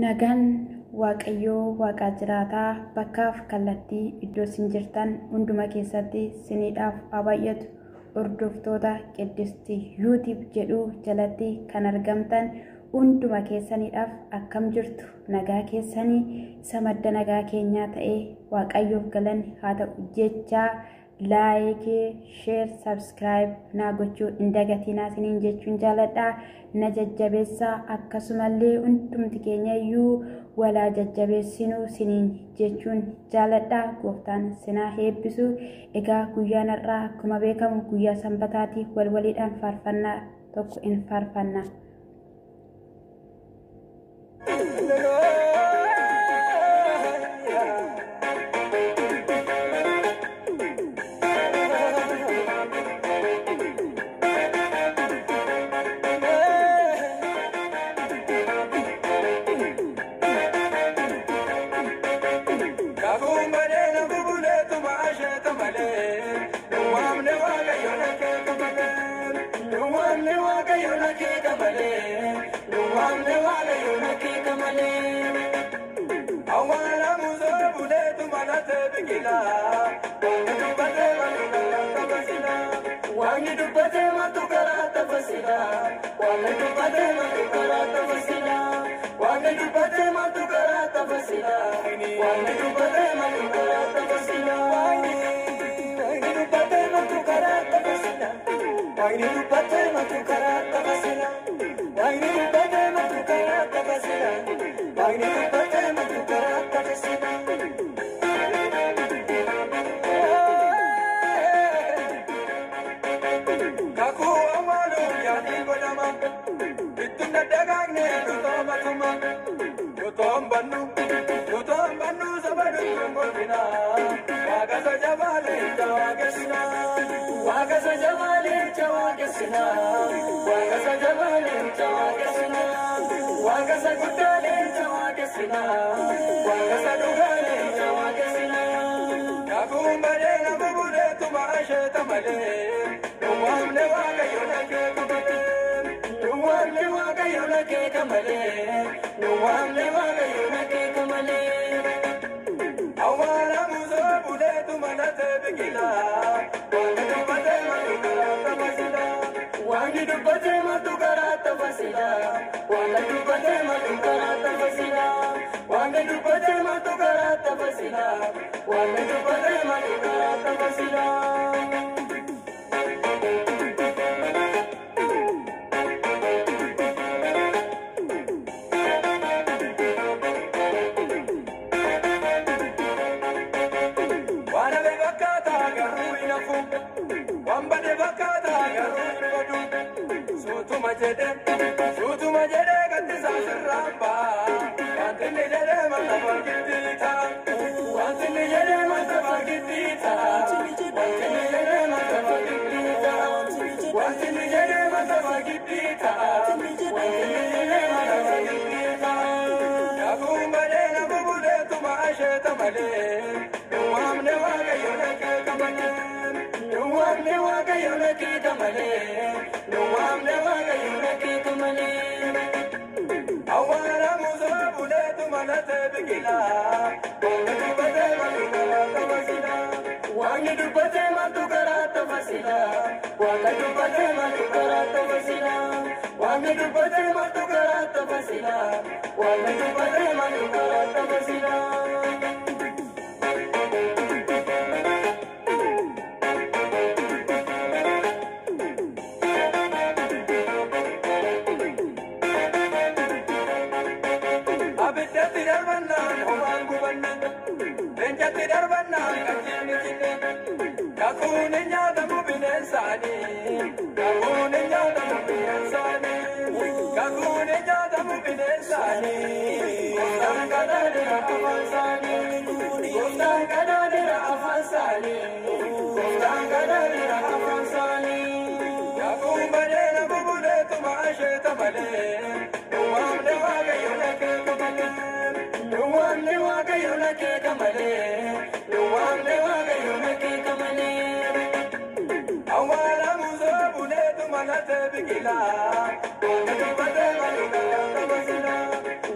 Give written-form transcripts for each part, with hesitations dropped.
Nagaan Waaqayyoo Waaqaa jiraataa bakkaaf kallattii iddoo isin jirtan hunduma keessatti siniidhaaf abayyatu hordoftoota Qiddistii YouTube jedhu jalatti kan argamtan hunduma keessaniidhaaf akkam jirtu nagaa keessanii isa madda nagaa keenyaa ta'ee Waaqayyoof galanni haa ta'u jechaa like, share, subscribe na gochuu indagatinaa siniin jechuun jaaladha. Na jajjabeessaa akkasumallee hundumti keenya iyyuu walaa jajjabeessinu siniin jechuun jaaladha. Gooftaan sinaa eebbisu. Egaa guyyaan har'aa akkuma beekamu guyyaa sanbataati walwaliidhaan faarfannaa tokko in faarfanna.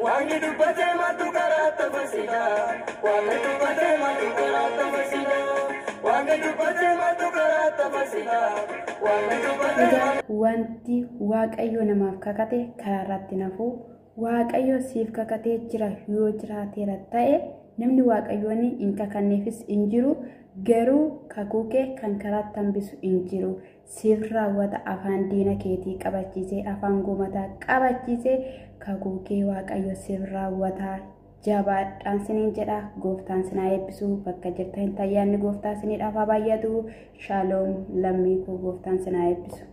Wangi dubbate matu karata fasida. Wangi dubbate matu karata fasida. Wangi dubbate matu karata fasida. Wangi dubbate. Wanti waaqayyo namaaf kakate karaa irratti nafu waaqayyo siif kakatee jira yoo jiraateera ta'e namni waaqayyoon hin kakanneefis hin jiru garuu kakuukee kan karaatti hambisu hin jiru siif raawwata afaan diina keetii qabachiisee afaan goomataa qabachiisee kakuukee waaqayyo siif raawwata jabaadhaan siniin jedha gooftaan sinaa eebbisu bakka jirtan tayyaanni gooftaa siniidhaaf haa baay'atu shaaloom lammii koo gooftaan sinaa eebbisu.